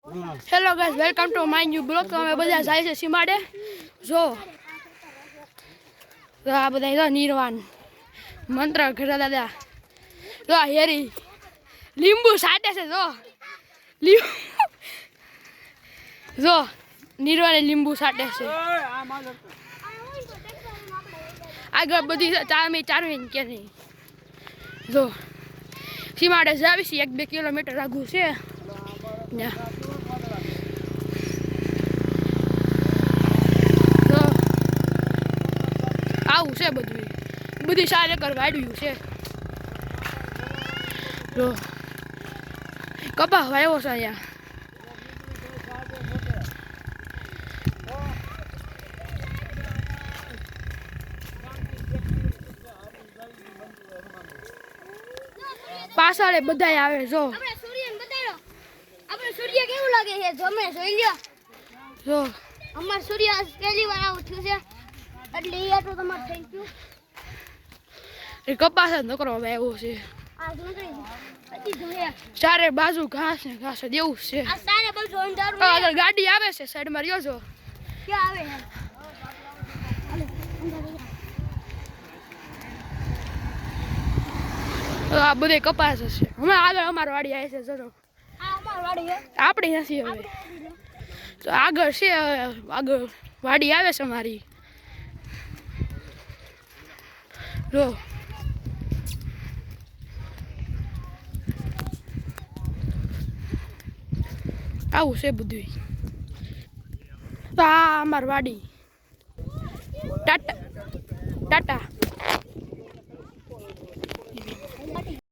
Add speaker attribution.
Speaker 1: Hello guys, welcome to my new blog. તો અમે બધા જાય છે સીમાડે. જો આ બધા જો નિર્વાણ મંત્ર ઘરા દાદા જો હેરી લીંબુ સાટે છે. જો નિર્વાણે લીંબુ સાટે છે. આગળ બધી ચારવી કે નહીં. જો સીમાડે જાવી છે, 1-2 કિલોમીટર આગું છે. આવું છે બધી સાર એકર વાડ્યું છે. જો કપા વાવ્યો છે અહીંયા. પાછળ બધા આવે. જો
Speaker 2: આપણે સૂર્ય કેવું લાગે છે તમે જોઈ લ્યો.
Speaker 1: જો
Speaker 2: અમાર સૂર્ય પહેલી વાર આવું થયું છે એટલે એ આટલું તમારે થઈ ગયું.
Speaker 1: એ કપાસ જ નકરો વાવ્યો છે.
Speaker 2: આ જોઈ પછી જોઈએ
Speaker 1: ચારે બાજુ ઘાસ ને ઘાસ જ એવું છે.
Speaker 2: આ સારે બાજુ અંધારું
Speaker 1: આગળ ગાડી આવે છે, સાઈડ માં રહ્યો છો.
Speaker 2: ક્યાં આવે છે?
Speaker 1: આ બધે કપાસ હશે. હમણાં આગળ અમાર વાડી આવે છે. જરો
Speaker 2: આ અમાર વાડી છે,
Speaker 1: આપણી નથી હવે. તો આગળ છે, આગળ વાડી આવે છે અમારી. જો આવું છે બધું. તો આ અમાર વાડી. ટાટા ટાટા.